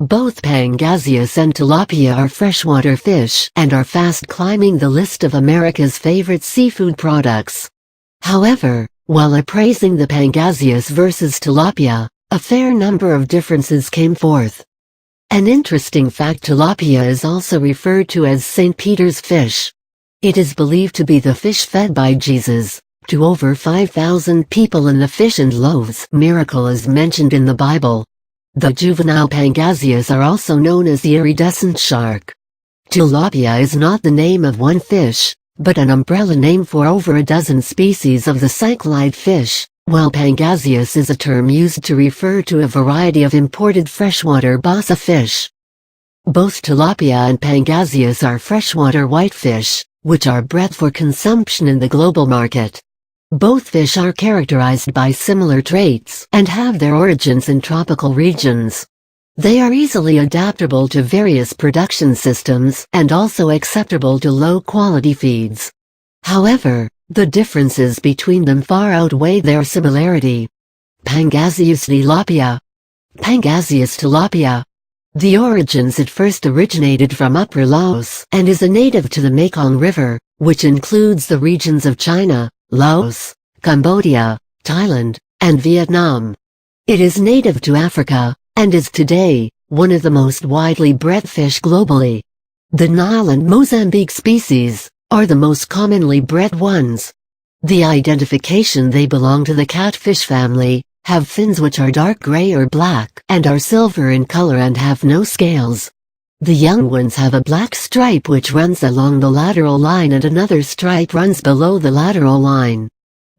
Both Pangasius and Tilapia are freshwater fish and are fast climbing the list of America's favorite seafood products. However, while appraising the Pangasius versus Tilapia, a fair number of differences came forth. An interesting fact: tilapia is also referred to as St. Peter's fish. It is believed to be the fish fed by Jesus to over 5,000 people in the fish and loaves miracle as mentioned in the Bible. The juvenile Pangasius are also known as the iridescent shark. Tilapia is not the name of one fish, but an umbrella name for over a dozen species of the cyclid fish, while Pangasius is a term used to refer to a variety of imported freshwater basa fish. Both tilapia and Pangasius are freshwater whitefish, which are bred for consumption in the global market. Both fish are characterized by similar traits and have their origins in tropical regions. They are easily adaptable to various production systems and also acceptable to low-quality feeds. However, the differences between them far outweigh their similarity. Pangasius tilapia. Pangasius tilapia. The origins: it first originated from Upper Laos and is a native to the Mekong River, which includes the regions of China, Laos, Cambodia, Thailand, and Vietnam. It is native to Africa, and is today one of the most widely bred fish globally. The Nile and Mozambique species are the most commonly bred ones. The identification: they belong to the catfish family, have fins which are dark gray or black, and are silver in color and have no scales. The young ones have a black stripe which runs along the lateral line and another stripe runs below the lateral line.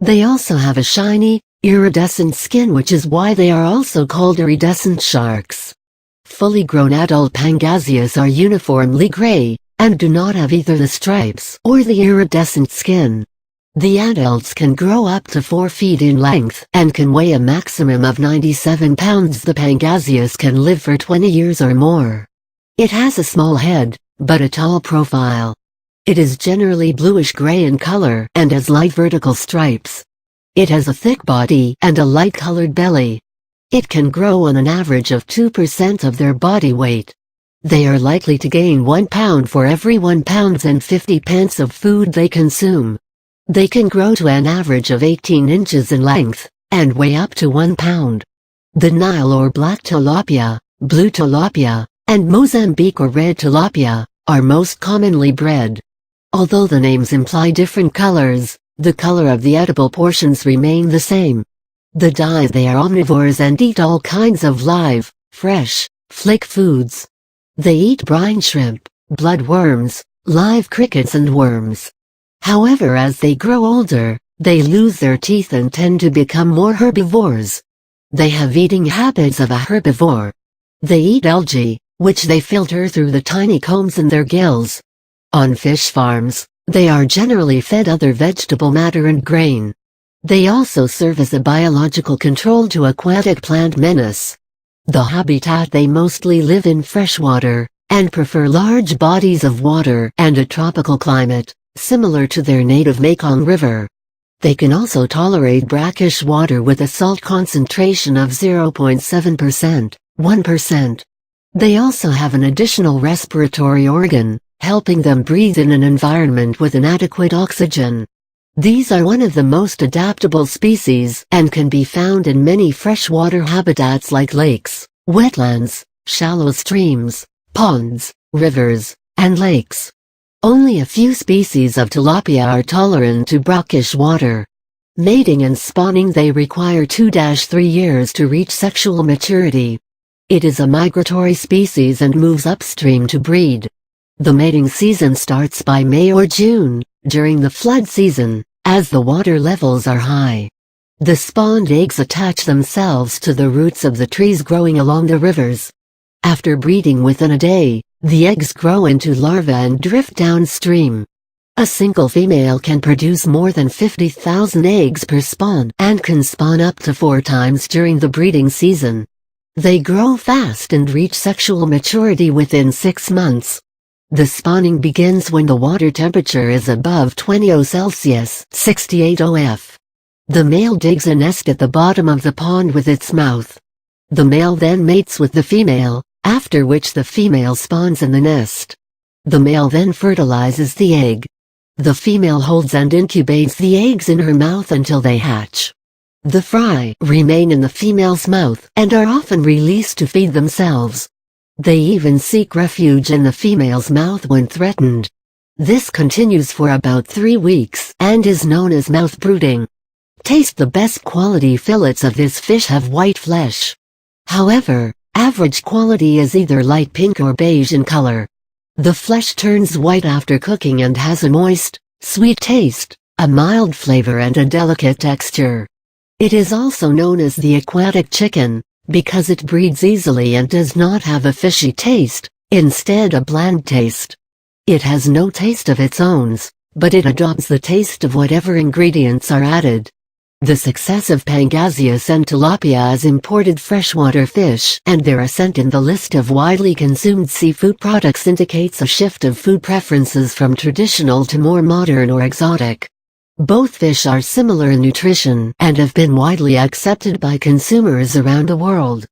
They also have a shiny, iridescent skin, which is why they are also called iridescent sharks. Fully grown adult Pangasius are uniformly gray, and do not have either the stripes or the iridescent skin. The adults can grow up to 4 feet in length and can weigh a maximum of 97 pounds. The Pangasius can live for 20 years or more. It has a small head, but a tall profile. It is generally bluish-gray in color and has light vertical stripes. It has a thick body and a light-colored belly. It can grow on an average of 2% of their body weight. They are likely to gain 1 pound for every 1 pound and 50 pence of food they consume. They can grow to an average of 18 inches in length and weigh up to 1 pound. The Nile or black tilapia, blue tilapia, and Mozambique or red tilapia are most commonly bred. Although the names imply different colors, the color of the edible portions remain the same. They are omnivores and eat all kinds of live, fresh, flake foods. They eat brine shrimp, bloodworms, live crickets and worms. However, as they grow older, they lose their teeth and tend to become more herbivores. They have eating habits of a herbivore. They eat algae, which they filter through the tiny combs in their gills. On fish farms, they are generally fed other vegetable matter and grain. They also serve as a biological control to aquatic plant menace. The habitat: they mostly live in freshwater, and prefer large bodies of water and a tropical climate, similar to their native Mekong River. They can also tolerate brackish water with a salt concentration of 0.7%, 1%. They also have an additional respiratory organ, helping them breathe in an environment with inadequate oxygen. These are one of the most adaptable species and can be found in many freshwater habitats like lakes, wetlands, shallow streams, ponds, rivers, and lakes. Only a few species of tilapia are tolerant to brackish water. Mating and spawning: they require 2-3 years to reach sexual maturity. It is a migratory species and moves upstream to breed. The mating season starts by May or June, during the flood season, as the water levels are high. The spawned eggs attach themselves to the roots of the trees growing along the rivers. After breeding within a day, the eggs grow into larvae and drift downstream. A single female can produce more than 50,000 eggs per spawn and can spawn up to 4 times during the breeding season. They grow fast and reach sexual maturity within 6 months. The spawning begins when the water temperature is above 20 Celsius, 68 OF. The male digs a nest at the bottom of the pond with its mouth. The male then mates with the female, after which the female spawns in the nest. The male then fertilizes the egg. The female holds and incubates the eggs in her mouth until they hatch. The fry remain in the female's mouth and are often released to feed themselves. They even seek refuge in the female's mouth when threatened. This continues for about 3 weeks and is known as mouth brooding. Taste: the best quality fillets of this fish have white flesh. However, average quality is either light pink or beige in color. The flesh turns white after cooking and has a moist, sweet taste, a mild flavor and a delicate texture. It is also known as the aquatic chicken, because it breeds easily and does not have a fishy taste, instead a bland taste. It has no taste of its own, but it adopts the taste of whatever ingredients are added. The success of Pangasius and tilapia as imported freshwater fish and their ascent in the list of widely consumed seafood products indicates a shift of food preferences from traditional to more modern or exotic. Both fish are similar in nutrition and have been widely accepted by consumers around the world.